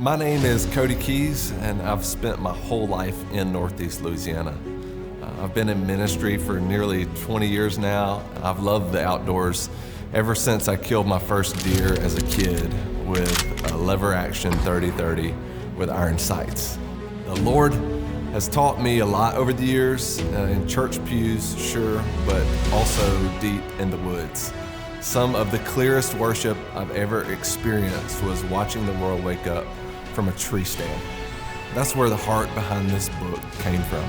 My name is Cody Keys, and I've spent my whole life in Northeast Louisiana. I've been in ministry for nearly 20 years now. I've loved the outdoors ever since I killed my first deer as a kid with a lever action 30-30 with iron sights. The Lord has taught me a lot over the years, in church pews, sure, but also deep in the woods. Some of the clearest worship I've ever experienced was watching the world wake up from a tree stand. That's where the heart behind this book came from.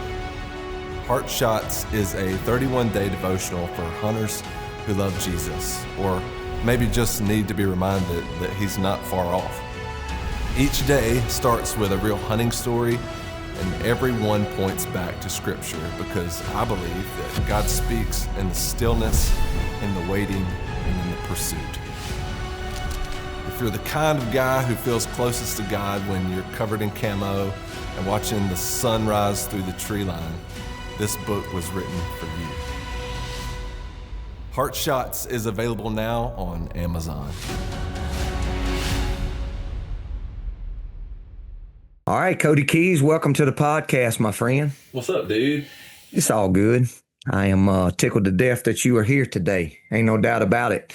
Heart Shots is a 31-day devotional for hunters who love Jesus, or maybe just need to be reminded that he's not far off. Each day starts with a real hunting story, and every one points back to Scripture, because I believe that God speaks in the stillness, in the waiting, and in the pursuit. If you're the kind of guy who feels closest to God when you're covered in camo and watching the sun rise through the tree line, this book was written for you. Heart Shots is available now on Amazon. All right, Cody Keys, welcome to the podcast, my friend. What's up, dude? It's all good. I am tickled to death that you are here today. Ain't no doubt about it.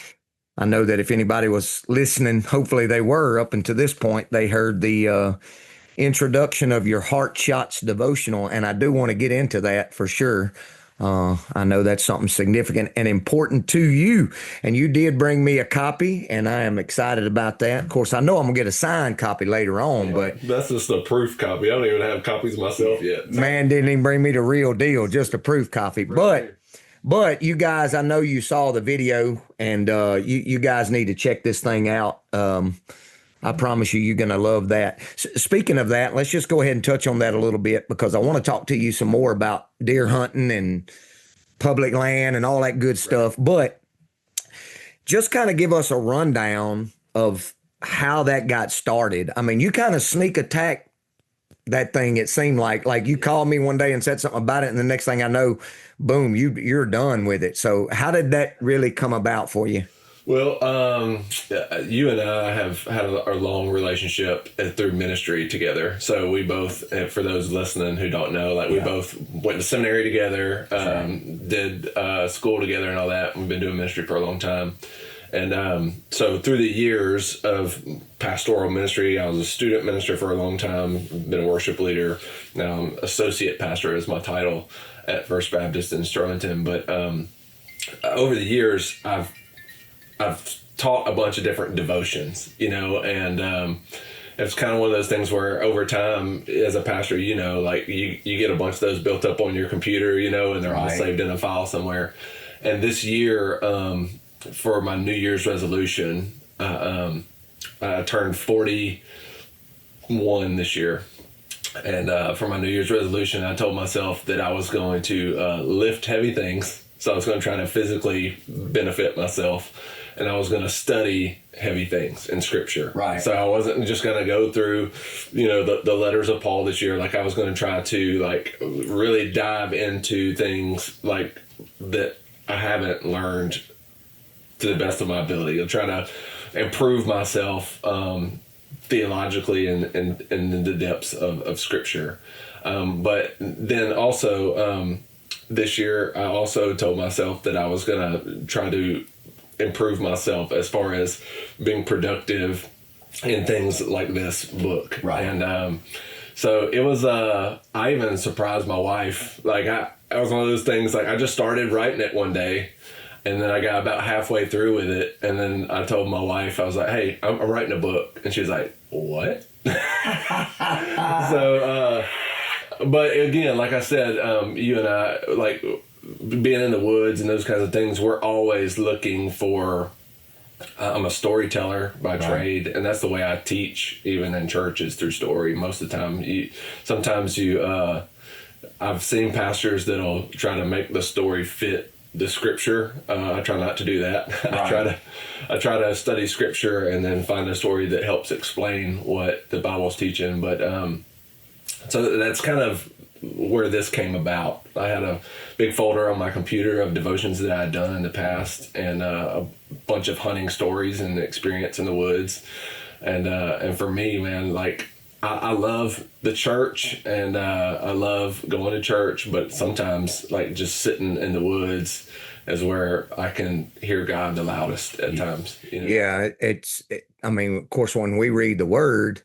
I know that if anybody was listening, hopefully they were up until this point, they heard the introduction of your Heart Shots devotional, and I do want to get into that for sure. I know that's something significant and important to you, and you did bring me a copy, and I am excited about that. Of course, I know I'm going to get a signed copy later on, but that's just a proof copy. I don't even have copies myself yet. Man didn't even bring me the real deal, just a proof copy. But you guys, I know you saw the video, and you guys need to check this thing out. I promise you, you're going to love that. Speaking of that, let's just go ahead and touch on that a little bit, because I want to talk to you some more about deer hunting and public land and all that good stuff. But just kind of give us a rundown of how that got started. I mean, you kind of sneak attack that thing, it seemed like you called me one day and said something about it, and the next thing I know, boom, you're done with it. So how did that really come about for you? Well, you and I have had a long relationship through ministry together. So we both, for those listening who don't know, we both went to seminary together, did school together and all that. We've been doing ministry for a long time. And so through the years of pastoral ministry, I was a student minister for a long time, been a worship leader. Now I'm associate pastor is my title at First Baptist in Sterlington. But over the years, I've taught a bunch of different devotions, and it's kind of one of those things where over time as a pastor, you get a bunch of those built up on your computer, and they're all saved in a file somewhere. And this year, for my New Year's resolution, I turned 41 this year. And for my New Year's resolution, I told myself that I was going to lift heavy things. So I was going to try to physically benefit myself, and I was going to study heavy things in Scripture. Right. So I wasn't just going to go through, the letters of Paul this year. I was going to try to really dive into things that I haven't learned to the best of my ability. I'll try to improve myself theologically and in the depths of Scripture. But then also, this year, I also told myself that I was going to try to improve myself as far as being productive in things like this book. Right. And so it was, I even surprised my wife. I was one of those things, I just started writing it one day, and then I got about halfway through with it, and then I told my wife, I was like, hey, I'm writing a book. And she was like, what? So, but again, like I said, you and I, being in the woods and those kinds of things, we're always looking for, I'm a storyteller by trade, and that's the way I teach, even in churches, through story. Most of the time, I've seen pastors that'll try to make the story fit the Scripture. I try not to do that. Right. I try to study Scripture and then find a story that helps explain what the Bible's teaching. But so that's kind of where this came about. I had a big folder on my computer of devotions that I had done in the past, and a bunch of hunting stories and experience in the woods. And for me, man, like I love the church, and I love going to church, but sometimes like just sitting in the woods is where I can hear God the loudest at times. You know? Yeah, I mean, of course, when we read the word,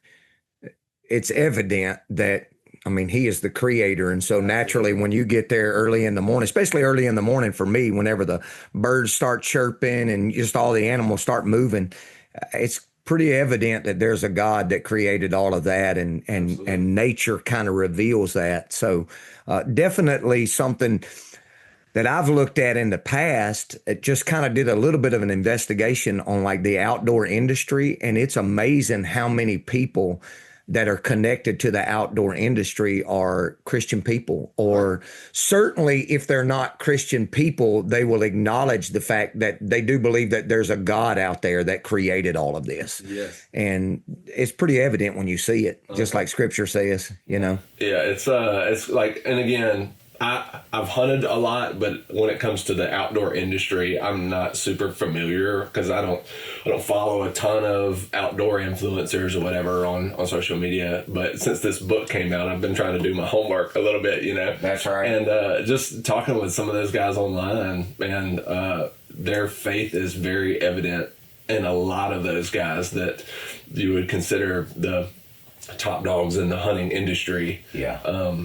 it's evident that, I mean, he is the creator. And so naturally, when you get there early in the morning, especially early in the morning for me, whenever the birds start chirping and just all the animals start moving, it's pretty evident that there's a God that created all of that, and nature kind of reveals that. So definitely something that I've looked at in the past. It just kind of did a little bit of an investigation on like the outdoor industry, and it's amazing how many people that are connected to the outdoor industry are Christian people, or certainly if they're not Christian people, they will acknowledge the fact that they do believe that there's a God out there that created all of this. Yes. And it's pretty evident when you see it, just like scripture says, you know? Yeah, it's like, and again, I've hunted a lot, but when it comes to the outdoor industry, I'm not super familiar because I don't follow a ton of outdoor influencers or whatever on social media. But since this book came out, I've been trying to do my homework a little bit, you know. That's right. And just talking with some of those guys online, man, their faith is very evident in a lot of those guys that you would consider the top dogs in the hunting industry. Yeah.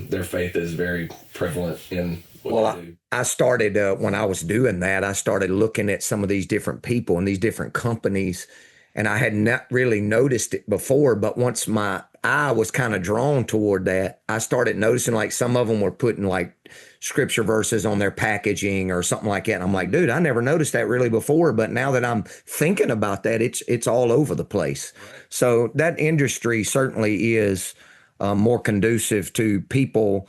Their faith is very prevalent in what they do. I started, when I was doing that, I started looking at some of these different people and these different companies, and I had not really noticed it before, but once my eye was kind of drawn toward that, I started noticing like some of them were putting like scripture verses on their packaging or something like that. And I'm like, dude, I never noticed that really before, but now that I'm thinking about that, it's all over the place. Right. So that industry certainly is more conducive to people.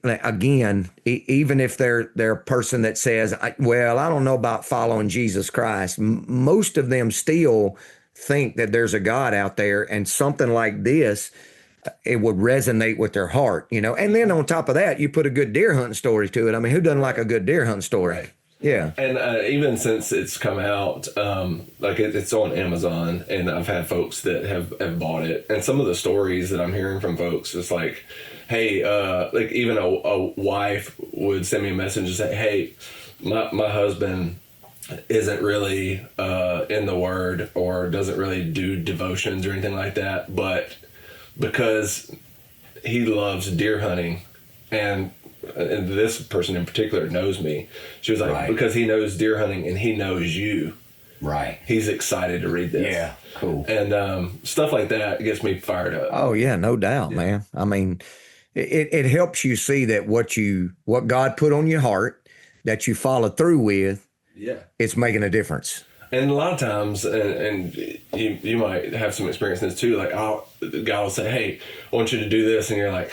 Again, even if they're a person that says, well, I don't know about following Jesus Christ, most of them still think that there's a God out there, and something like this, it would resonate with their heart, you know. And then on top of that, you put a good deer hunting story to it. I mean, who doesn't like a good deer hunting story? Right. Yeah. And even since it's come out, like it's on Amazon, and I've had folks that have bought it. And some of the stories that I'm hearing from folks is like, hey, like even a wife would send me a message and say, hey, my husband isn't really in the Word or doesn't really do devotions or anything like that, but because he loves deer hunting, and this person in particular knows me. She was like, right. Because he knows deer hunting and he knows you. Right. He's excited to read this. Yeah, cool. And stuff like that gets me fired up. Oh, yeah, no doubt, man. I mean, it helps you see that what God put on your heart that you follow through with, yeah, it's making a difference. And a lot of times, and you might have some experience in this too, like God will say, hey, I want you to do this, and you're like,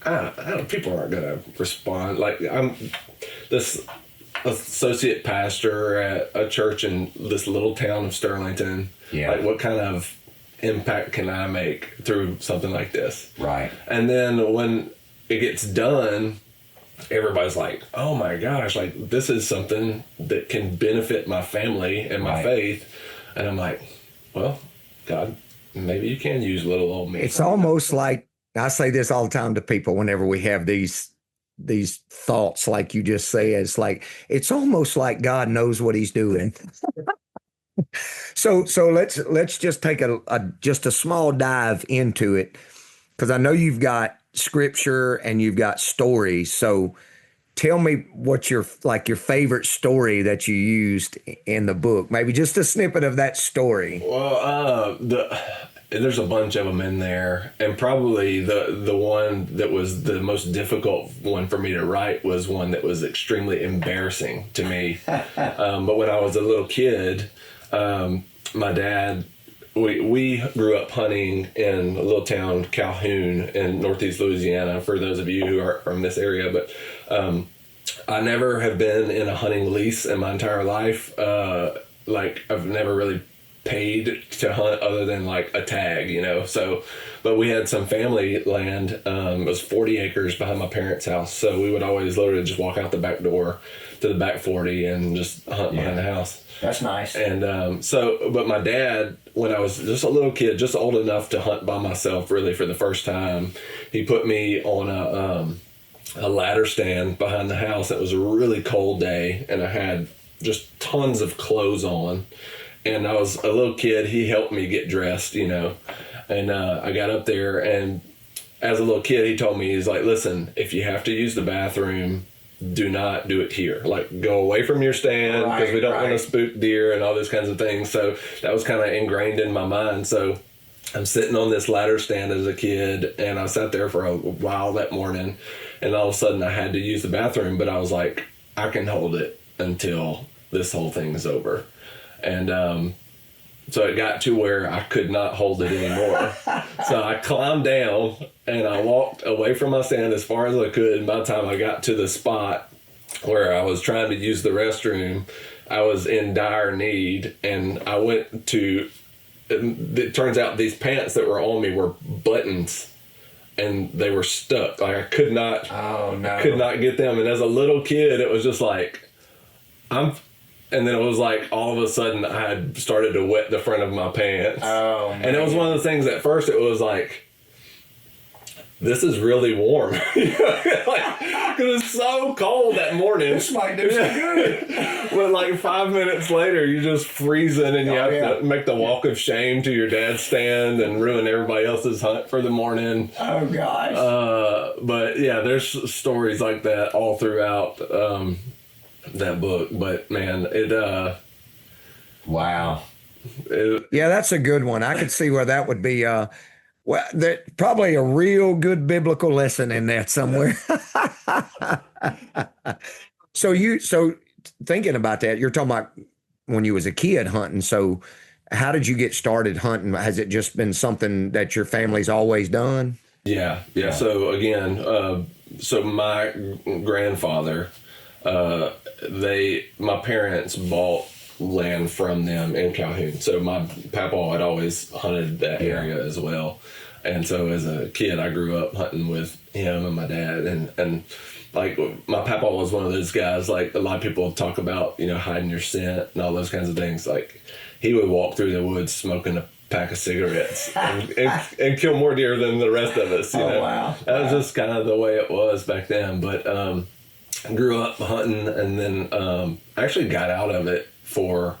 I don't, people aren't going to respond. Like, I'm this associate pastor at a church in this little town of Sterlington. Yeah. Like, what kind of impact can I make through something like this? Right. And then when it gets done, everybody's like, oh my gosh, like, this is something that can benefit my family and my faith. And I'm like, well, God, maybe you can use little old me. It's almost like, I say this all the time to people whenever we have these thoughts, like you just say, it's almost like God knows what he's doing. So let's just take just a small dive into it, because I know you've got scripture and you've got stories. So tell me what your favorite story that you used in the book, maybe just a snippet of that story. Well, there's a bunch of them in there, and probably the one that was the most difficult one for me to write was one that was extremely embarrassing to me. But when I was a little kid, my dad, we grew up hunting in a little town, Calhoun, in Northeast Louisiana, for those of you who are from this area. But I never have been in a hunting lease in my entire life. Like, I've never really paid to hunt other than like a tag, so, but we had some family land. It was 40 acres behind my parents' house, so we would always literally just walk out the back door to the back 40 and just hunt behind the house. That's nice. And but my dad, when I was just a little kid, just old enough to hunt by myself really for the first time, he put me on a ladder stand behind the house. It was a really cold day, and I had just tons of clothes on. And I was a little kid. He helped me get dressed, and I got up there, and as a little kid, he told me, he's like, listen, if you have to use the bathroom, do not do it here. Like, go away from your stand, because we don't want to spook deer and all those kinds of things. So that was kind of ingrained in my mind. So I'm sitting on this ladder stand as a kid, and I sat there for a while that morning, and all of a sudden I had to use the bathroom, but I was like, I can hold it until this whole thing is over. And so it got to where I could not hold it anymore. So I climbed down and I walked away from my stand as far as I could. And by the time I got to the spot where I was trying to use the restroom, I was in dire need. And I went to, it turns out these pants that were on me were buttons, and they were stuck. Like, I could not get them. And as a little kid, it was just like, and then it was like, all of a sudden, I had started to wet the front of my pants. Oh, man. And it was one of the things, at first, it was like, this is really warm. Because it's so cold that morning. This might do some good. But like 5 minutes later, you're just freezing, and you have to make the walk of shame to your dad's stand and ruin everybody else's hunt for the morning. Oh, gosh. But yeah, there's stories like that all throughout that book. But man, wow. Yeah, that's a good one. I could see where that would be that probably a real good biblical lesson in that somewhere. So thinking about that, you're talking about when you was a kid hunting. So how did you get started hunting? Has it just been something that your family's always done? Yeah. So again, so my grandfather, my parents bought land from them in Calhoun. So my papa had always hunted that area as well. And so as a kid, I grew up hunting with him and my dad. And like, my papa was one of those guys, like a lot of people talk about, hiding your scent and all those kinds of things. Like, he would walk through the woods smoking a pack of cigarettes and kill more deer than the rest of us. Wow. That was just kind of the way it was back then. But I grew up hunting, and then actually got out of it for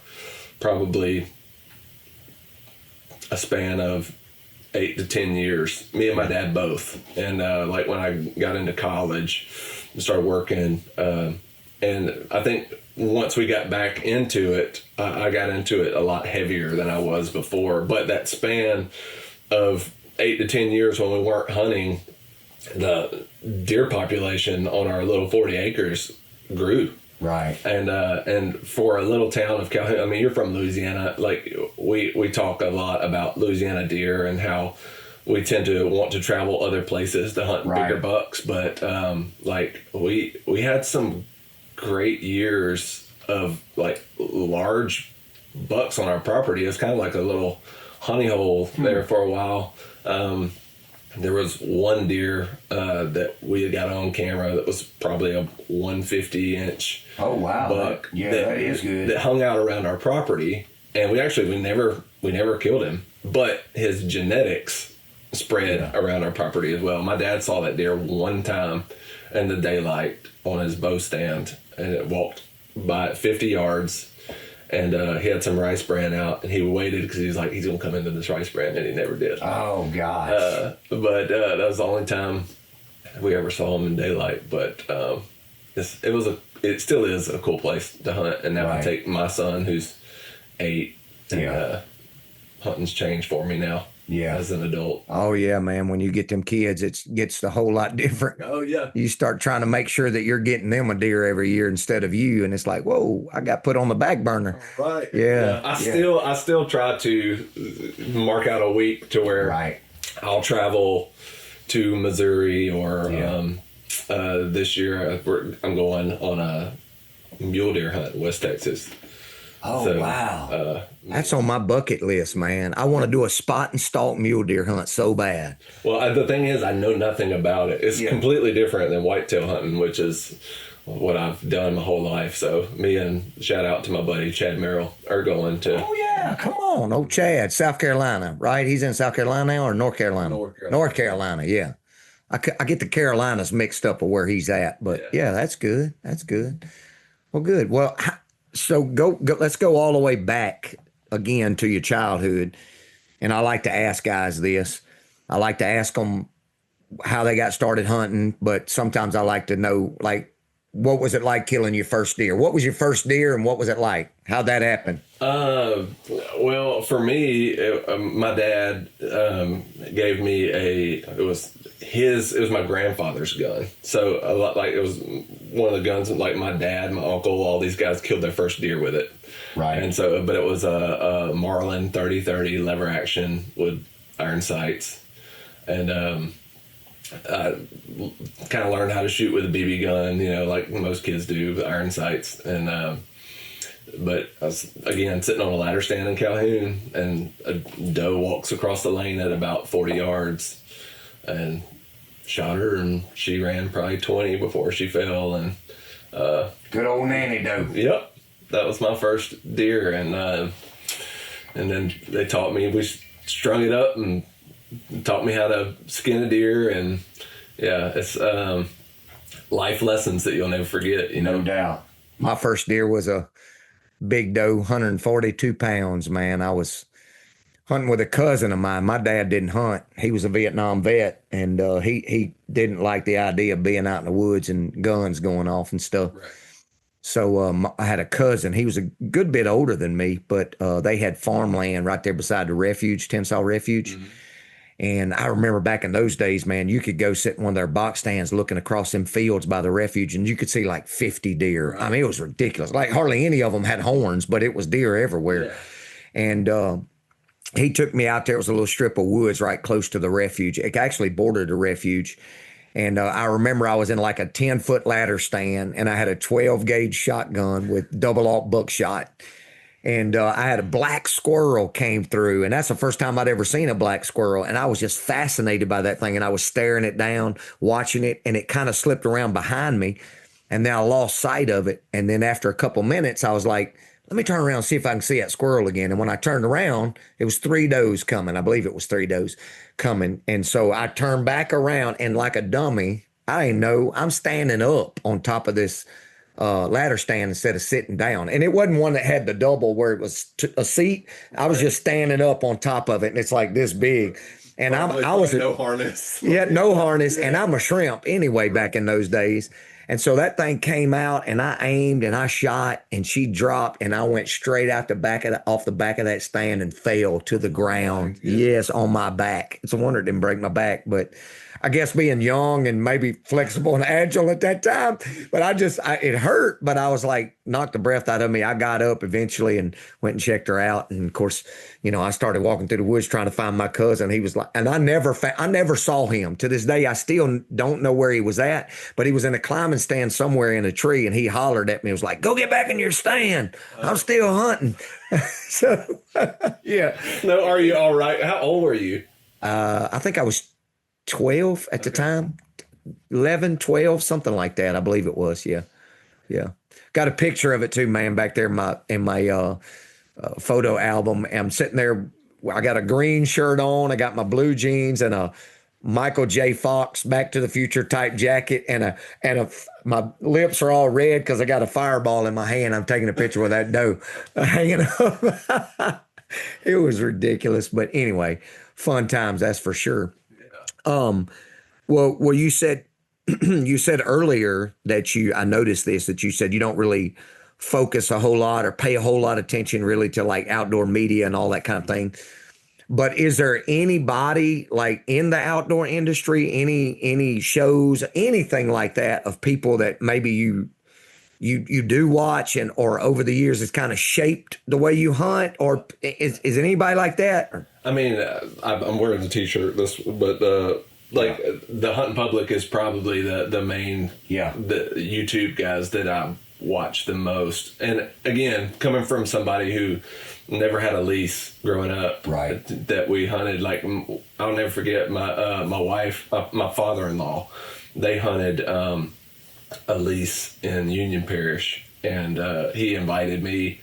probably a span of 8 to 10 years. Me and my dad both. And like when I got into college, started working, and I think once we got back into it, I got into it a lot heavier than I was before. But that span of 8 to 10 years when we weren't hunting, the deer population on our little 40 acres grew. Right. And for a little town of Calhoun, I mean, you're from Louisiana. Like, we talk a lot about Louisiana deer and how we tend to want to travel other places to hunt bigger bucks. But like, we had some great years of like large bucks on our property. It was kind of like a little honey hole there for a while. There was one deer that we had got on camera that was probably a 150-inch buck. That is good. That hung out around our property, and we never killed him, but his genetics spread around our property as well. My dad saw that deer one time in the daylight on his bow stand, and it walked by 50 yards. And he had some rice bran out, and he waited because he's like, he's going to come into this rice bran, and he never did. Oh, gosh. But that was the only time we ever saw him in daylight. But it still is a cool place to hunt. And now I take my son, who's 8, and hunting's changed for me now. Yeah, as an adult. Oh yeah, man. When you get them kids, it gets a whole lot different. Oh yeah. You start trying to make sure that you're getting them a deer every year instead of you, and it's like, whoa, I got put on the back burner. Right. Yeah. I still try to mark out a week to where I'll travel to Missouri or this year I'm going on a mule deer hunt in West Texas. Oh, wow. That's on my bucket list, man. I want to do a spot and stalk mule deer hunt so bad. Well, the thing is, I know nothing about it. It's completely different than whitetail hunting, which is what I've done my whole life. So me and shout out to my buddy Chad Merrill are going to. Oh yeah, come on, old Chad, South Carolina, right? He's in South Carolina now or North Carolina? North Carolina, yeah. I get the Carolinas mixed up with where he's at, but yeah, that's good. That's good. Well, good. Well, so go. Let's go all the way back again to your childhood, and I like to ask guys this. I like to ask them how they got started hunting, but sometimes I like to know, like, what was it like killing your first deer? What was your first deer, and what was it like? How'd that happen? Well, for me, my dad gave me it was my grandfather's gun. So a lot, like, it was one of the guns that, like, my dad, my uncle, all these guys killed their first deer with it. Right. And so, but it was a Marlin 30-30 lever action with iron sights. And I kind of learned how to shoot with a BB gun, you know, like most kids do, with iron sights. And but I was, again, sitting on a ladder stand in Calhoun, and a doe walks across the lane at about 40 yards, and shot her, and she ran probably 20 before she fell. And good old nanny doe. Yep, that was my first deer. And then they taught me, we strung it up and taught me how to skin a deer. And yeah, it's life lessons that you'll never forget, you know. No doubt. My first deer was a big doe, 142 pounds, man. I was hunting with a cousin of mine. My dad didn't hunt. He was a Vietnam vet, and he didn't like the idea of being out in the woods and guns going off and stuff. Right. So I had a cousin. He was a good bit older than me, but they had farmland right there beside the refuge, Tensas Refuge. Mm-hmm. And I remember back in those days, man, you could go sit in one of their box stands looking across them fields by the refuge, and you could see like 50 deer. Right. I mean, it was ridiculous. Like hardly any of them had horns, but it was deer everywhere. Yeah. And he took me out there. It was a little strip of woods right close to the refuge. It actually bordered the refuge. And I remember I was in like a 10-foot ladder stand, and I had a 12-gauge shotgun with double-aught buckshot. And I had a black squirrel came through, and that's the first time I'd ever seen a black squirrel. And I was just fascinated by that thing, and I was staring it down, watching it, and it kind of slipped around behind me, and then I lost sight of it. And then after a couple minutes, I was like, let me turn around and see if I can see that squirrel again. And when I turned around, it was 3 does coming. I believe it was 3 does coming. And so I turned back around, and like a dummy, I didn't know, I'm standing up on top of this ladder stand instead of sitting down. And it wasn't one that had the double where it was a seat. I was just standing up on top of it, and it's like this big. And I was no harness. Yeah, no harness. And I'm a shrimp anyway back in those days. And so that thing came out, and I aimed and I shot, and she dropped, and I went straight out off the back of that stand and fell to the ground. Yes, on my back. It's a wonder it didn't break my back, but I guess being young and maybe flexible and agile at that time, but it hurt, but I was like, knocked the breath out of me. I got up eventually and went and checked her out. And of course, you know, I started walking through the woods trying to find my cousin. He was like, and I never saw him. To this day, I still don't know where he was at, but he was in a climbing stand somewhere in a tree, and he hollered at me. He was like, go get back in your stand. I'm still hunting. So, yeah. No, are you all right? How old were you? I think I was 12 at the time, 11, 12, something like that. I believe it was. Yeah. Got a picture of it too, man, back there in my photo album. I'm sitting there. I got a green shirt on. I got my blue jeans and a Michael J. Fox Back to the Future type jacket, and my lips are all red because I got a fireball in my hand. I'm taking a picture with that doe hanging up. It was ridiculous, but anyway, fun times, that's for sure. Well, you said earlier that I noticed this, that you said you don't really focus a whole lot or pay a whole lot of attention really to like outdoor media and all that kind of thing. But is there anybody like in the outdoor industry, any shows, anything like that of people that maybe you do watch or over the years it's kind of shaped the way you hunt, or is anybody like that? I mean, I'm wearing the t-shirt, but the hunting public is probably the main, the YouTube guys that I watch the most. And again, coming from somebody who never had a lease growing up, right, that we hunted, like I'll never forget my wife, my father-in-law, they hunted a lease in Union Parish, and he invited me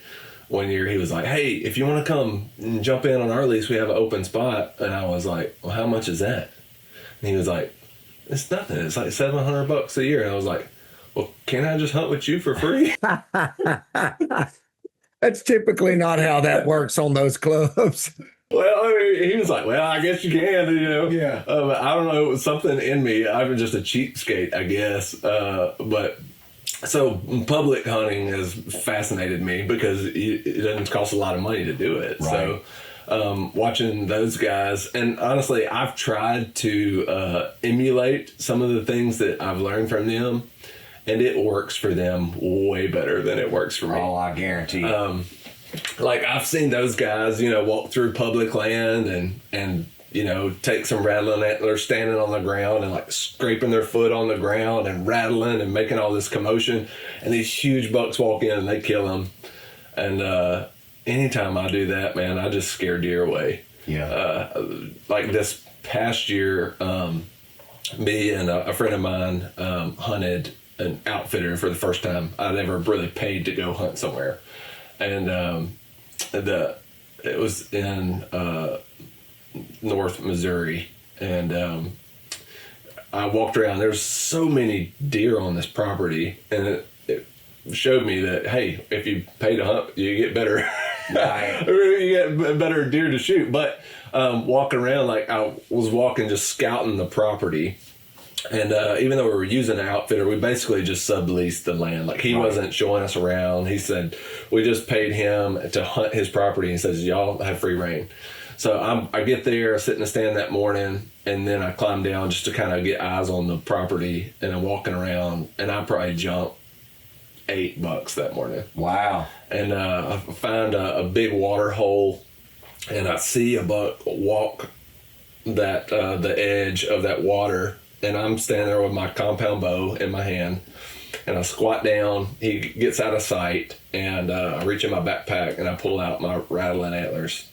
one year. He was like, hey, if you want to come and jump in on our lease, we have an open spot. And I was like, well, how much is that? And he was like, it's nothing, it's like $700 a year. And I was like, well, can I just hunt with you for free? That's typically not how that works on those clubs. Well, I mean, he was like, well, I guess you can, you know. Yeah. I don't know. It was something in me. I'm just a cheapskate, I guess. But so public hunting has fascinated me because it doesn't cost a lot of money to do it. Right. So watching those guys, and honestly, I've tried to emulate some of the things that I've learned from them, and it works for them way better than it works for me. Oh, I guarantee you. Like I've seen those guys, you know, walk through public land and you know, take some rattling antlers standing on the ground and like scraping their foot on the ground and rattling and making all this commotion. And these huge bucks walk in and they kill them. And anytime I do that, man, I just scare deer away. Yeah. Like this past year, me and a friend of mine hunted an outfitter for the first time I'd ever really paid to go hunt somewhere. And it was in North Missouri, and I walked around. There's so many deer on this property, and it showed me that, hey, if you pay to hunt, you get better. Right. You get better deer to shoot. But walking around, like I was walking, just scouting the property. And even though we were using an outfitter, we basically just subleased the land. Like he wasn't showing us around. He said we just paid him to hunt his property. He says, y'all have free reign. So I get there, I sit in the stand that morning, and then I climb down just to kind of get eyes on the property. And I'm walking around, and I probably jumped 8 bucks that morning. Wow. And I find a big water hole, and I see a buck walk that the edge of that water. And I'm standing there with my compound bow in my hand, and I squat down. He gets out of sight, and I reach in my backpack and I pull out my rattling antlers,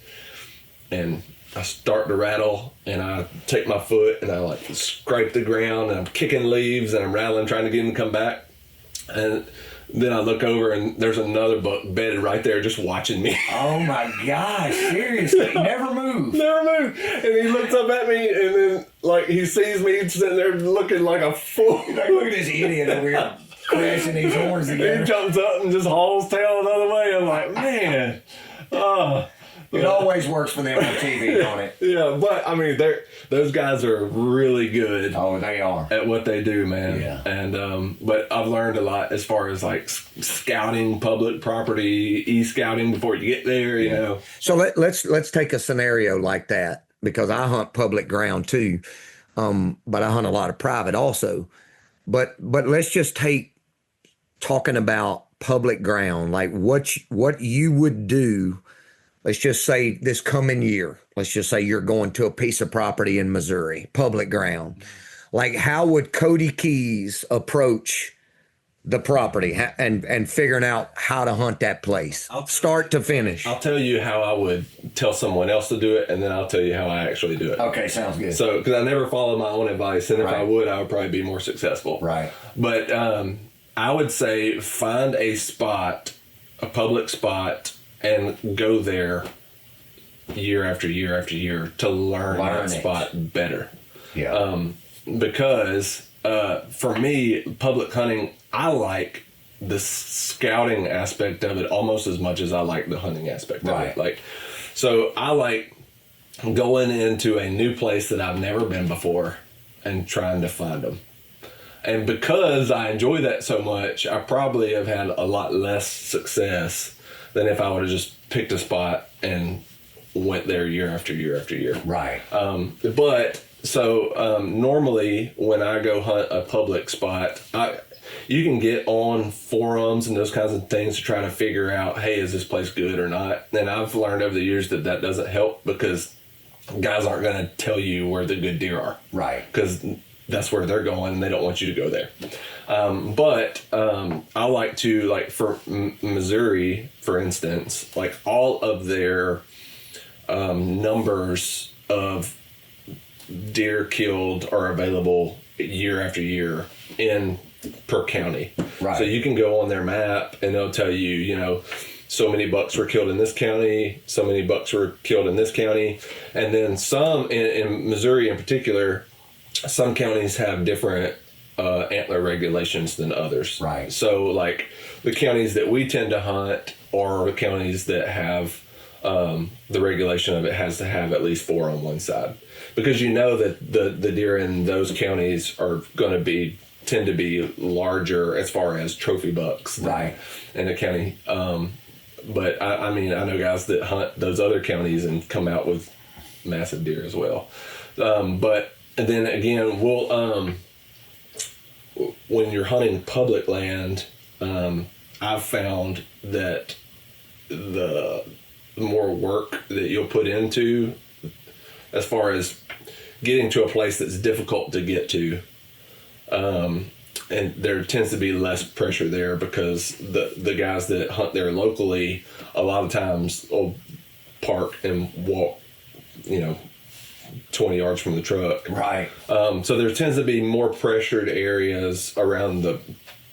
and I start to rattle, and I take my foot and I like scrape the ground, and I'm kicking leaves and I'm rattling, trying to get him to come back. And then I look over, and there's another buck bedded right there just watching me. Oh my gosh, seriously, never move. Never moved. And he looks up at me, and then like he sees me sitting there looking like a fool. Like, look at this idiot over here crashing these horns together. He jumps up and just hauls tail the other way. I'm like, man. It always works for them on TV, don't it? Yeah, but I mean, those guys are really good. Oh, they are at what they do, man. Yeah. And but I've learned a lot as far as like scouting public property, e-scouting before you get there. You know. So let's take a scenario like that, because I hunt public ground too, but I hunt a lot of private also. But let's just take talking about public ground, like what you would do. Let's just say this coming year, let's just say you're going to a piece of property in Missouri, public ground. Like, how would Cody Keys approach the property and figuring out how to hunt that place, start to finish? I'll tell you how I would tell someone else to do it, and then I'll tell you how I actually do it. Okay, sounds good. So, because I never follow my own advice, and if I would probably be more successful. Right. But I would say find a spot, a public spot, and go there year after year after year to learn that spot better. Yeah. Because for me, public hunting, I like the scouting aspect of it almost as much as I like the hunting aspect of it. Like, so I like going into a new place that I've never been before and trying to find them. And because I enjoy that so much, I probably have had a lot less success than if I would have just picked a spot and went there year after year after year. Right. But so normally when I go hunt a public spot, you can get on forums and those kinds of things to try to figure out, hey, is this place good or not? And I've learned over the years that doesn't help, because guys aren't going to tell you where the good deer are. Right. Because that's where they're going and they don't want you to go there. But I like to, like for Missouri, for instance, like all of their numbers of deer killed are available year after year in per county. Right. So you can go on their map and they'll tell you, you know, so many bucks were killed in this county, so many bucks were killed in this county. And then some, in Missouri in particular, some counties have different antler regulations than others. Right. So like the counties that we tend to hunt are the counties that have the regulation of it has to have at least 4 on one side, because you know that the deer in those counties are going to tend to be larger as far as trophy bucks in a county. But I mean, I know guys that hunt those other counties and come out with massive deer as well. But and then again, we'll when you're hunting public land, I've found that the more work that you'll put into, as far as getting to a place that's difficult to get to, and there tends to be less pressure there because the guys that hunt there locally a lot of times will park and walk, 20 yards from the truck. Right. So there tends to be more pressured areas around the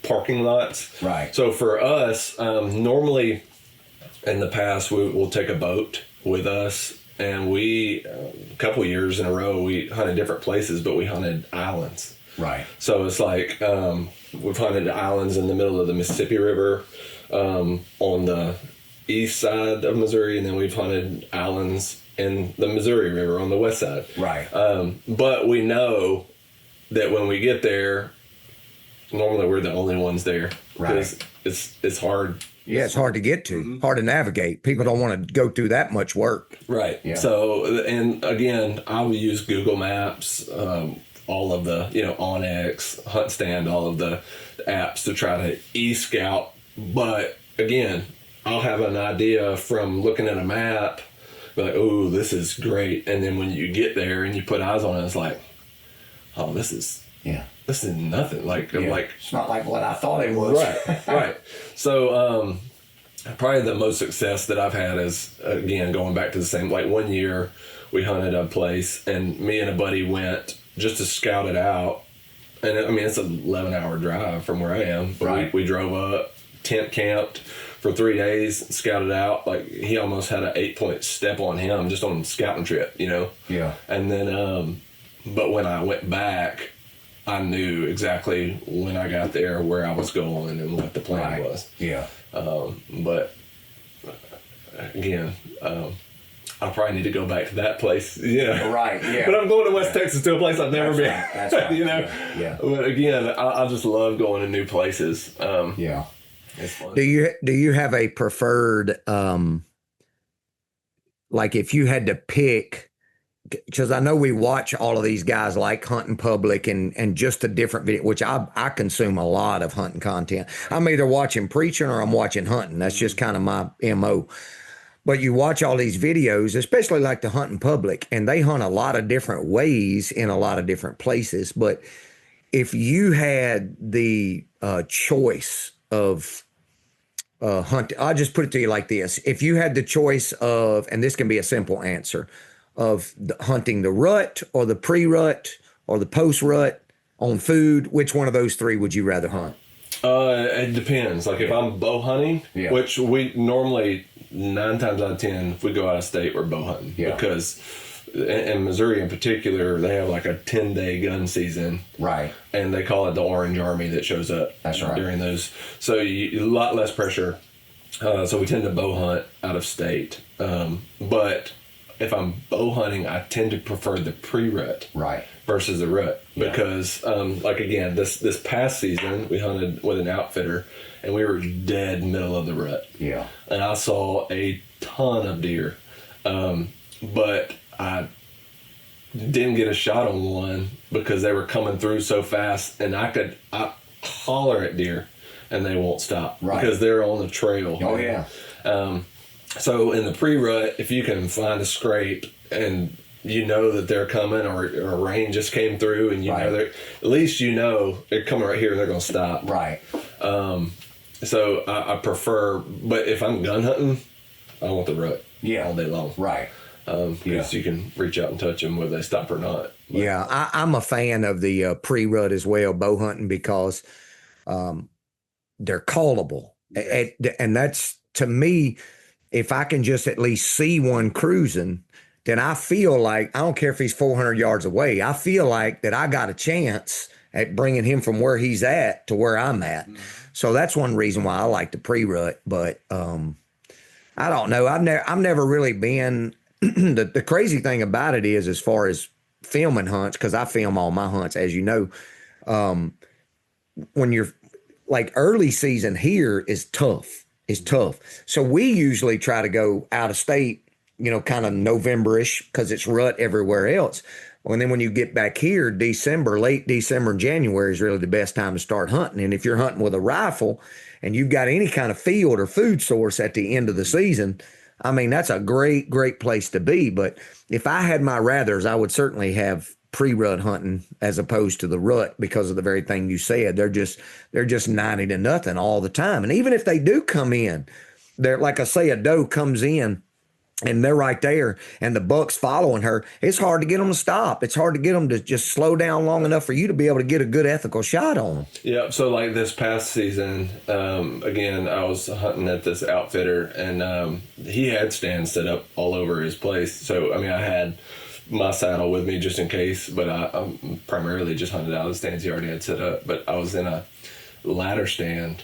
parking lots. Right. So for us, normally in the past, we'll take a boat with us, and we, a couple years in a row, we hunted different places, but we hunted islands. Right. So it's like we've hunted islands in the middle of the Mississippi River on the east side of Missouri, and then we've hunted islands in the Missouri River on the west side. Right. But we know that when we get there, normally we're the only ones there. Right. It's hard. Yeah, it's hard to get to, hard to navigate. People don't want to go through that much work. Right. Yeah. So, and again, I will use Google Maps, all of the, Onyx, Hunt Stand, all of the apps to try to e-scout. But again, I'll have an idea from looking at a map, be like, oh, this is great. And then when you get there and you put eyes on it, it's like, oh, this is nothing. Like, It's not like what I thought it was. Right, right. So, probably the most success that I've had is, again, going back to the same, like 1 year we hunted a place and me and a buddy went just to scout it out. And I mean, it's an 11-hour drive from where I am. But right. we drove up, tent camped for 3 days, scouted out. Like, he almost had an 8-point step on him just on a scouting trip, Yeah. And then, but when I went back, I knew exactly when I got there where I was going and what the plan was. Yeah. But again, I probably need to go back to that place. Yeah. Right. Yeah. But I'm going to West Texas to a place I've never been. Right. That's right. Yeah. But again, I just love going to new places. Yeah. It's fun. Do you have a preferred, like if you had to pick, because I know we watch all of these guys like hunting public and just a different video, which I consume a lot of hunting content. I'm either watching preaching or I'm watching hunting. That's just kind of my MO. But you watch all these videos, especially like the hunting public, and they hunt a lot of different ways in a lot of different places. But if you had the choice of hunting, I'll just put it to you like this. If you had the choice of, and this can be a simple answer, of hunting the rut or the pre-rut or the post-rut on food, which one of those three would you rather hunt? It depends. Like if I'm bow hunting, which we normally 9 times out of 10, if we go out of state, we're bow hunting because in Missouri in particular, they have like a 10-day gun season. Right. And they call it the Orange Army that shows up. That's right. During those. So a lot less pressure. So we tend to bow hunt out of state. But if I'm bow hunting, I tend to prefer the pre-rut versus the rut because, like again, this past season we hunted with an outfitter and we were dead middle of the rut. Yeah, and I saw a ton of deer, but I didn't get a shot on one because they were coming through so fast, and I holler at deer and they won't stop because they're on the trail. Oh yeah. So in the pre-rut, if you can find a scrape and you know that they're coming, or rain just came through, and you know they're, at least you know they're coming right here and they're going to stop. Right. So I prefer, but if I'm gun hunting, I want the rut all day long. Right. Because you can reach out and touch them whether they stop or not. But, yeah, I'm a fan of the pre-rut as well, bow hunting, because they're callable. And that's, to me, if I can just at least see one cruising, then I feel like, I don't care if he's 400 yards away, I feel like that I got a chance at bringing him from where he's at to where I'm at. Mm-hmm. So that's one reason why I like the pre-rut. But I don't know. I've never really been. The crazy thing about it is, as far as filming hunts, because I film all my hunts, as you know, when you're like, early season here is tough. It's tough. So we usually try to go out of state, kind of November-ish, because it's rut everywhere else. And then when you get back here, late December and January is really the best time to start hunting. And if you're hunting with a rifle and you've got any kind of field or food source at the end of the season, I mean, that's a great, great place to be. But if I had my rathers, I would certainly have pre-rut hunting as opposed to the rut, because of the very thing you said. They're just 90-0 all the time. And even if they do come in, they're, like I say, a doe comes in and they're right there and the buck's following her, it's hard to get them to stop. It's hard to get them to just slow down long enough for you to be able to get a good ethical shot on them. Yeah. So like this past season, again, I was hunting at this outfitter, and he had stands set up all over his place. So, I mean, I had my saddle with me just in case, but I primarily just hunted out of the stands he already had set up. But I was in a ladder stand,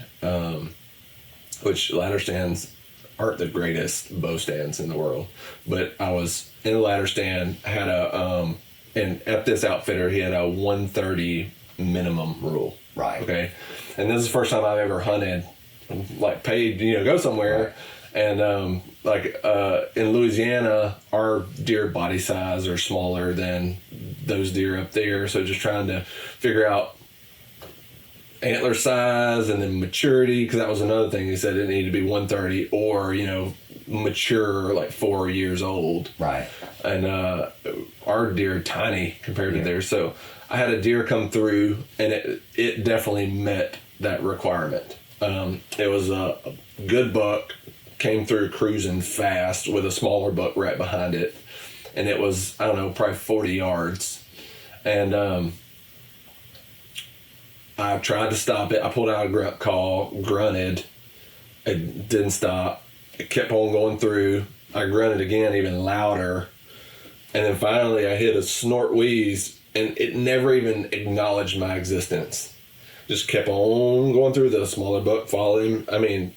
which ladder stands aren't the greatest bow stands in the world, but I was in a ladder stand, had and at this outfitter, he had a 130 minimum rule. Right. Okay. And this is the first time I've ever hunted, like paid, go somewhere. Right. And in Louisiana, our deer body size are smaller than those deer up there. So just trying to figure out antler size and then maturity, because that was another thing. He said it needed to be 130 or, mature, like 4 years old. Right. And our deer are tiny compared to theirs. So I had a deer come through, and it definitely met that requirement. It was a good buck, came through cruising fast with a smaller buck right behind it. And it was, I don't know, probably 40 yards. And I tried to stop it. I pulled out a grunt call, grunted. It didn't stop. It kept on going through. I grunted again, even louder. And then finally I hit a snort wheeze, and it never even acknowledged my existence. Just kept on going through. The smaller buck followed him. I mean,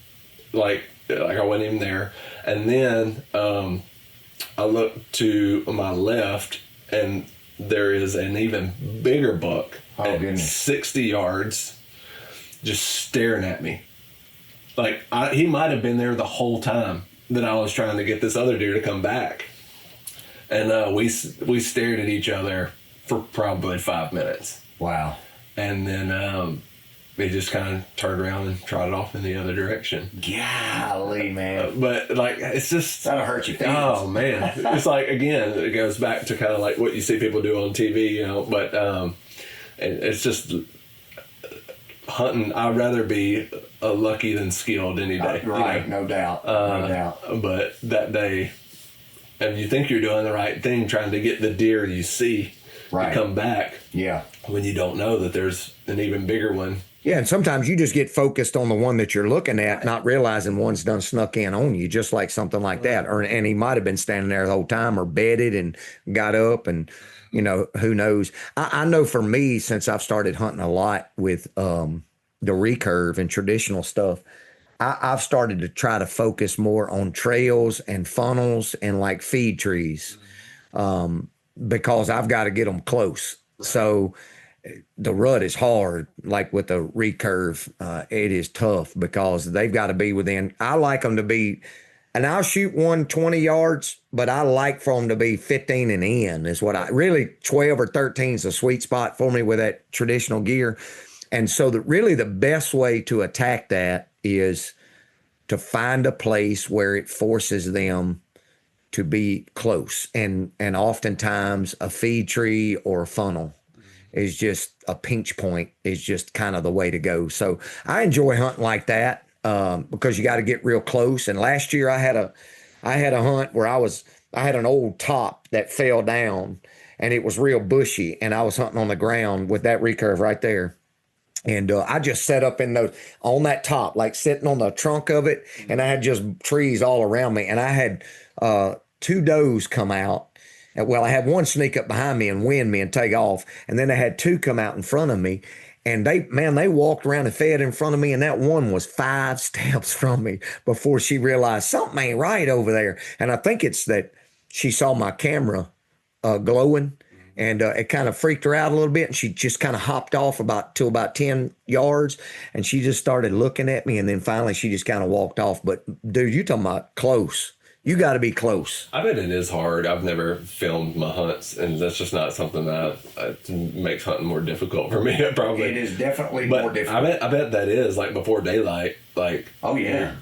like I wasn't even there. And then I looked to my left, and there is an even bigger buck at 60 yards just staring at me. Like, he might have been there the whole time that I was trying to get this other deer to come back. And we stared at each other for probably 5 minutes. Wow. And then they just kind of turned around and trotted off in the other direction. Golly, man. But, like, it's just... That'll hurt your feelings. Oh, man. It's like, again, it goes back to kind of like what you see people do on TV, But it's just... hunting, I'd rather be lucky than skilled any day. Right, no doubt. No doubt. But that day, and you think you're doing the right thing, trying to get the deer you see to come back. Yeah. When you don't know that there's an even bigger one. Yeah, and sometimes you just get focused on the one that you're looking at, not realizing one's done snuck in on you, just like something like that. And he might have been standing there the whole time, or bedded and got up, and who knows. I know for me, since I've started hunting a lot with the recurve and traditional stuff, I've started to try to focus more on trails and funnels and like feed trees, because I've got to get them close. So the rut is hard, like with the recurve, it is tough because they've got to be within, I like them to be, and I'll shoot 120 yards, but I like for them to be 15 and in is what really 12 or 13 is a sweet spot for me with that traditional gear. And so really the best way to attack that is to find a place where it forces them to be close. And oftentimes a feed tree or a funnel is just a pinch point is just kind of the way to go. So I enjoy hunting like that because you got to get real close. And last year I had a hunt where I had an old top that fell down and it was real bushy, and I was hunting on the ground with that recurve right there. And I just set up on that top, like sitting on the trunk of it, and I had just trees all around me. And I had 2 does come out. Well, I had one sneak up behind me and wind me and take off. And then I had 2 come out in front of me. And they walked around and fed in front of me. And that one was 5 steps from me before she realized something ain't right over there. And I think it's that she saw my camera glowing. And it kind of freaked her out a little bit, and she just kind of hopped off about 10 yards, and she just started looking at me, and then finally she just kind of walked off. But dude, you talking about close? You got to be close. I bet it is hard. I've never filmed my hunts, and that's just not something that makes hunting more difficult for me. Probably It is definitely more difficult. I bet that is like before daylight. Like oh yeah.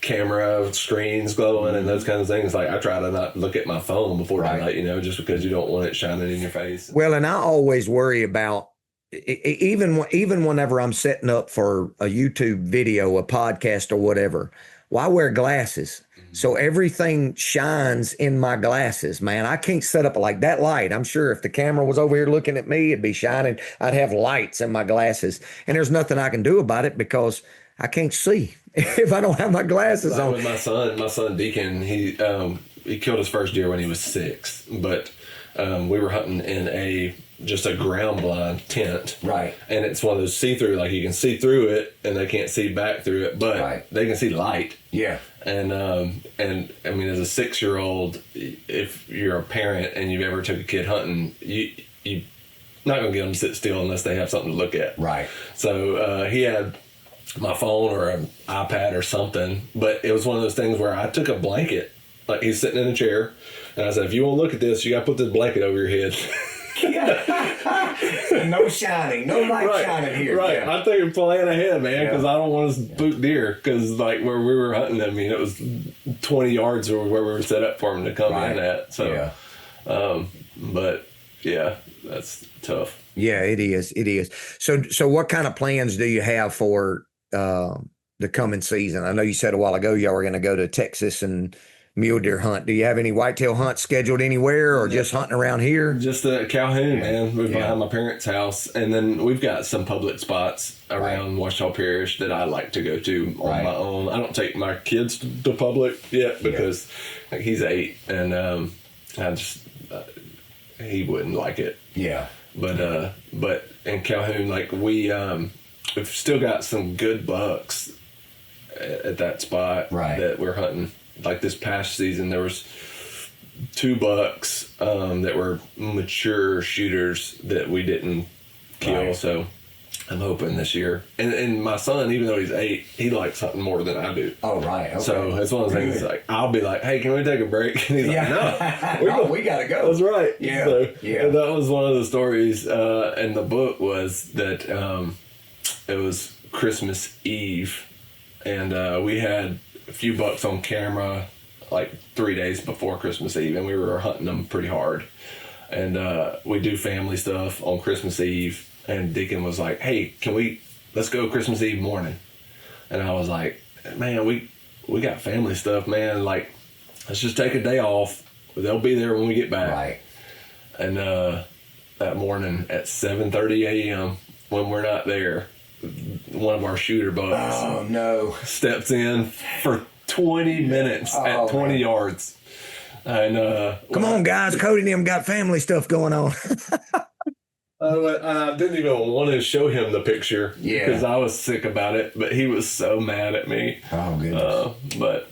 Camera screens glowing and those kinds of things. Like I try to not look at my phone before daylight, just because you don't want it shining in your face. Well, and I always worry about even whenever I'm setting up for a YouTube video, a podcast or whatever. Well, I wear glasses, so everything shines in my glasses. Man, I can't set up like that light. I'm sure if the camera was over here looking at me, it'd be shining. I'd have lights in my glasses, and there's nothing I can do about it because I can't see if I don't have my glasses on. With my son Deacon, he killed his first deer when he was 6, but we were hunting in just a ground blind tent. Right. And it's one of those see-through, like you can see through it and they can't see back through it, but they can see light. Yeah. And I mean, as a 6-year-old, if you're a parent and you've ever took a kid hunting, you not gonna get them to sit still unless they have something to look at. Right. So he had my phone or an iPad or something, but it was one of those things where I took a blanket, like he's sitting in a chair, and I said, if you want to look at this, you got to put this blanket over your head. No shining, no light shining here. Right. Yeah. I'm thinking plan ahead, man, because I don't want to spook deer, because like where we were hunting, I mean, it was 20 yards or where we were set up for them to come in at. So, but yeah, that's tough. Yeah, it is. It is. So what kind of plans do you have for the coming season? I know you said a while ago y'all were going to go to Texas and mule deer hunt. Do you have any whitetail hunts scheduled anywhere, or just hunting around here? Just Calhoun, man. We're behind my parents' house, and then we've got some public spots around Washita Parish that I like to go to on my own. I don't take my kids to public yet because like, he's 8, and I just he wouldn't like it. Yeah. But in Calhoun, like we've still got some good bucks at that spot that we're hunting. Like this past season, there was 2 bucks that were mature shooters that we didn't kill. So I'm hoping this year. And my son, even though he's 8, he likes hunting more than I do. Oh, right. Okay. So it's one of those things like, I'll be like, hey, can we take a break? And he's like, no, we got to go. That's right. Yeah. So, and that was one of the stories in the book was that it was Christmas Eve, and we had a few bucks on camera like 3 days before Christmas Eve, and we were hunting them pretty hard. And we do family stuff on Christmas Eve, and Deacon was like, hey, let's go Christmas Eve morning. And I was like, man, we got family stuff, man. Like, let's just take a day off. They'll be there when we get back. Right. And that morning at 7:30 a.m., when we're not there, one of our shooter bucks steps in for 20 minutes at 20 yards. And come on, guys. Cody and them got family stuff going on. I didn't even want to show him the picture because I was sick about it, but he was so mad at me. Oh, goodness. But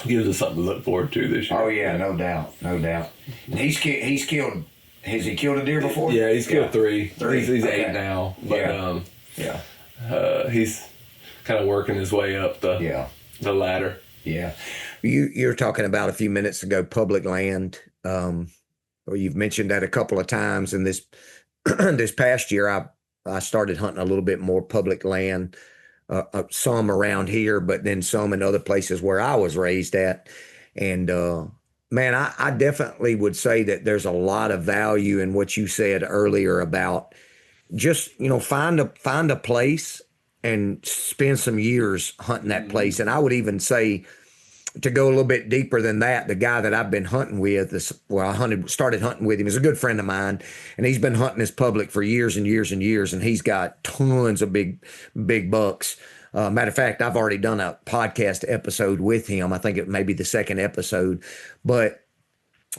gives us something to look forward to this year. Oh, yeah, no doubt. No doubt. And he's killed, has he killed a deer before? Yeah, he's killed 3. He's okay. 8 now. But he's kind of working his way up the ladder. Yeah. You're talking about a few minutes ago, public land. Or you've mentioned that a couple of times. And this this past year, I started hunting a little bit more public land, some around here, but then some in other places where I was raised at. And Man, I definitely would say that there's a lot of value in what you said earlier about just, find a place and spend some years hunting that place. And I would even say, to go a little bit deeper than that, the guy that I've been hunting with, started hunting with him, is a good friend of mine, and he's been hunting this public for years and years and years, and he's got tons of big bucks. Matter of fact, I've already done a podcast episode with him. I think it may be the second episode, but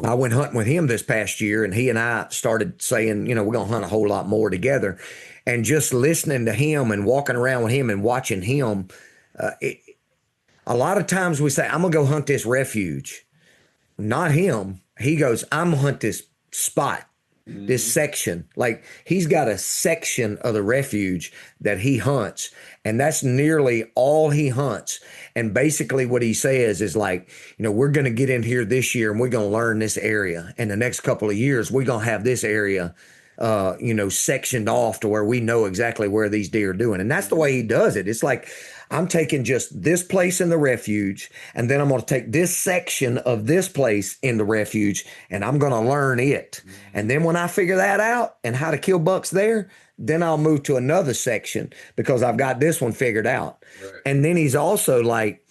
I went hunting with him this past year, and he and I started saying, we're going to hunt a whole lot more together. And just listening to him and walking around with him and watching him, a lot of times we say, I'm going to go hunt this refuge. Not him. He goes, I'm going to hunt this spot, this section. Like, he's got a section of the refuge that he hunts, and that's nearly all he hunts. And basically what he says is like, we're going to get in here this year and we're going to learn this area. And the next couple of years, we're going to have this area sectioned off to where we know exactly where these deer are doing. And that's the way he does it. It's like, I'm taking just this place in the refuge, and then I'm going to take this section of this place in the refuge, and I'm going to learn it. And then when I figure that out and how to kill bucks there, then I'll move to another section because I've got this one figured out. Right. And then he's also like,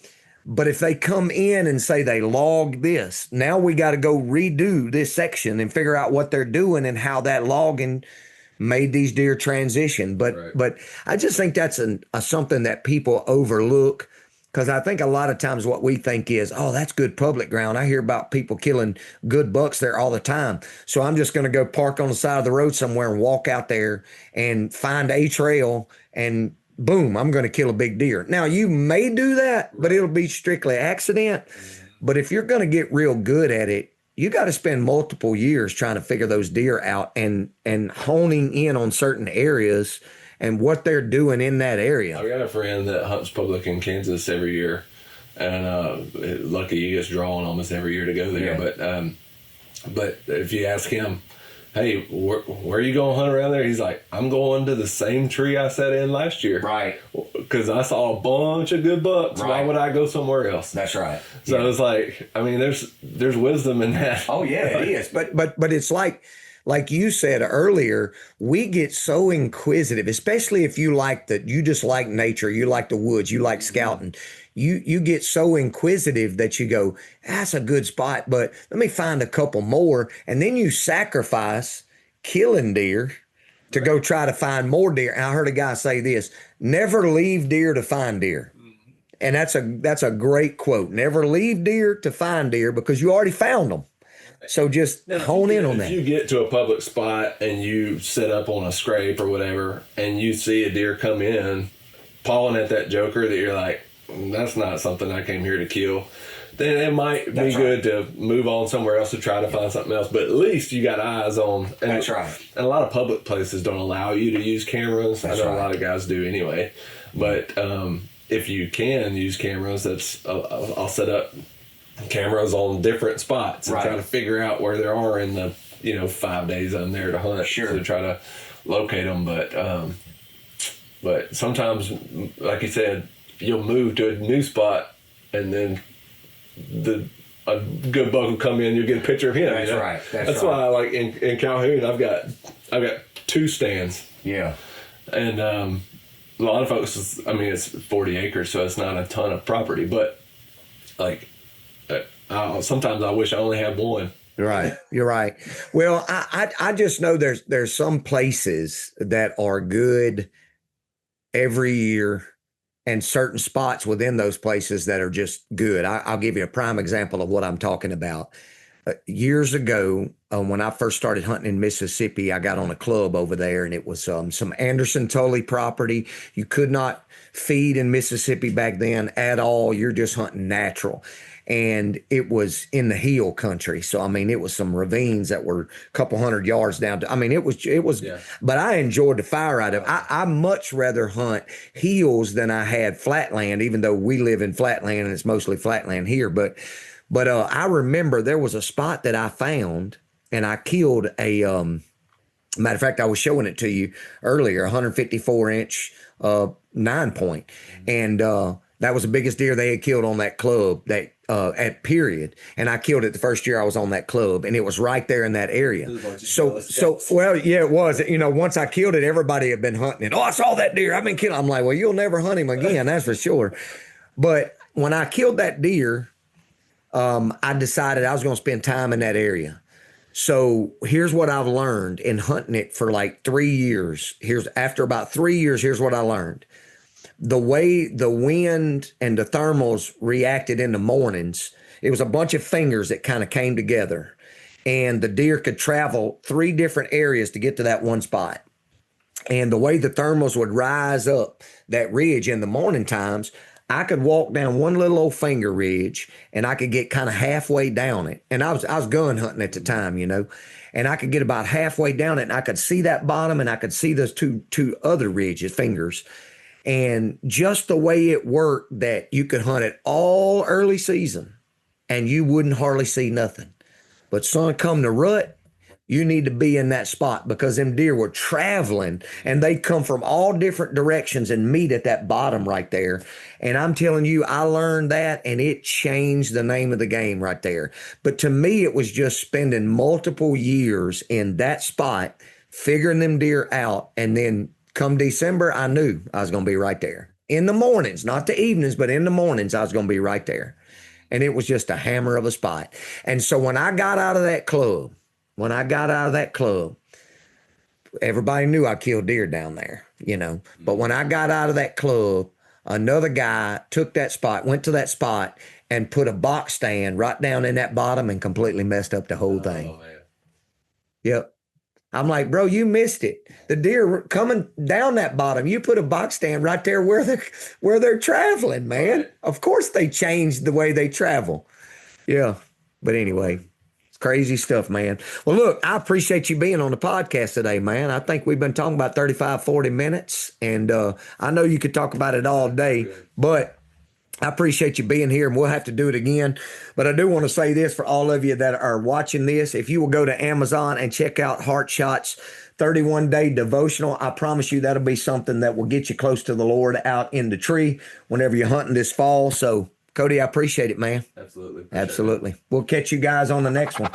but if they come in and say they logged this, now we got to go redo this section and figure out what they're doing and how that logging made these deer transition. But I just think that's something that people overlook, because I think a lot of times what we think is, oh, that's good public ground. I hear about people killing good bucks there all the time. So I'm just going to go park on the side of the road somewhere and walk out there and find a trail, and boom, I'm going to kill a big deer. Now, you may do that, but it'll be strictly accident. But if you're going to get real good at it, you got to spend multiple years trying to figure those deer out and honing in on certain areas and what they're doing in that area. I got a friend that hunts public in Kansas every year, and lucky he gets drawn almost every year to go there. Yeah. But if you ask him, hey, where are you going to hunt around there? He's like, I'm going to the same tree I sat in last year. Right. Because I saw a bunch of good bucks. Right. Why would I go somewhere else? That's right. So it's like, I mean, there's wisdom in that. Oh, yeah, it is. But it's like you said earlier, we get so inquisitive, especially if you just like nature, you like the woods, you like scouting. You get so inquisitive that you go, that's a good spot, but let me find a couple more. And then you sacrifice killing deer to go try to find more deer. And I heard a guy say this, never leave deer to find deer. And that's a great quote. Never leave deer to find deer, because you already found them. So just hone in on that. If you get to a public spot and you set up on a scrape or whatever, and you see a deer come in pawing at that joker that you're like, that's not something I came here to kill, then it might be good to move on somewhere else to try to find something else. But at least you got eyes on. And that's right. And a lot of public places don't allow you to use cameras. I know a lot of guys do anyway. But if you can use cameras, I'll set up cameras on different spots and try to figure out where they are in the 5 days I'm there to hunt. Sure. To try to locate them. But sometimes, like you said, you'll move to a new spot, and then a good buck will come in. You'll get a picture of him. That's right. That's why I like in Calhoun. I've got 2 stands. Yeah. And a lot of folks, it's 40 acres, so it's not a ton of property. But like, sometimes I wish I only had one. Right. You're right. Well, I just know there's some places that are good every year, and certain spots within those places that are just good. I'll give you a prime example of what I'm talking about. Years ago, when I first started hunting in Mississippi, I got on a club over there, and it was some Anderson Tully property. You could not feed in Mississippi back then at all. You're just hunting natural. And it was in the hill country. So, it was some ravines that were a couple hundred yards down. It was, but I enjoyed the fire out of it. I much rather hunt hills than I had flatland, even though we live in flatland and it's mostly flatland here. But I remember there was a spot that I found, and I killed a, matter of fact, I was showing it to you earlier, 154 inch 9-point. And, that was the biggest deer they had killed on that club. That at period. And I killed it the first year I was on that club, and it was right there in that area. Well, yeah, it was. You know, once I killed it, everybody had been hunting it. Oh, I saw that deer. I've been killing. I'm like, well, you'll never hunt him again. That's for sure. But when I killed that deer, I decided I was going to spend time in that area. So here's what I've learned in hunting it for like 3 years. After about 3 years, here's what I learned. The way the wind and the thermals reacted in the mornings, it was a bunch of fingers that kind of came together, and the deer could travel 3 different areas to get to that one spot. And the way the thermals would rise up that ridge in the morning times, I could walk down one little old finger ridge, and I could get kind of halfway down it. And I was gun hunting at the time, you know, and I could get about halfway down it, and I could see that bottom, and I could see those two other ridges, fingers. And just the way it worked, that you could hunt it all early season and you wouldn't hardly see nothing. But son, come to rut, you need to be in that spot, because them deer were traveling and they'd come from all different directions and meet at that bottom right there. And I'm telling you, I learned that, and it changed the name of the game right there. But to me, it was just spending multiple years in that spot, figuring them deer out, and then come December, I knew I was going to be right there. In the mornings, not the evenings, but in the mornings, I was going to be right there. And it was just a hammer of a spot. And so when I got out of that club, everybody knew I killed deer down there, you know. But when I got out of that club, another guy took that spot, went to that spot, and put a box stand right down in that bottom and completely messed up the whole thing. Oh, man. Yep. I'm like, bro, you missed it. The deer coming down that bottom, you put a box stand right there where they're traveling, man. Right. Of course they changed the way they travel. Yeah. But anyway, it's crazy stuff, man. Well, look, I appreciate you being on the podcast today, man. I think we've been talking about 35, 40 minutes, and I know you could talk about it all day, but I appreciate you being here, and we'll have to do it again. But I do want to say this for all of you that are watching this. If you will go to Amazon and check out Heart Shot's 31-day devotional, I promise you that'll be something that will get you close to the Lord out in the tree whenever you're hunting this fall. So, Cody, I appreciate it, man. Absolutely. Absolutely. We'll catch you guys on the next one.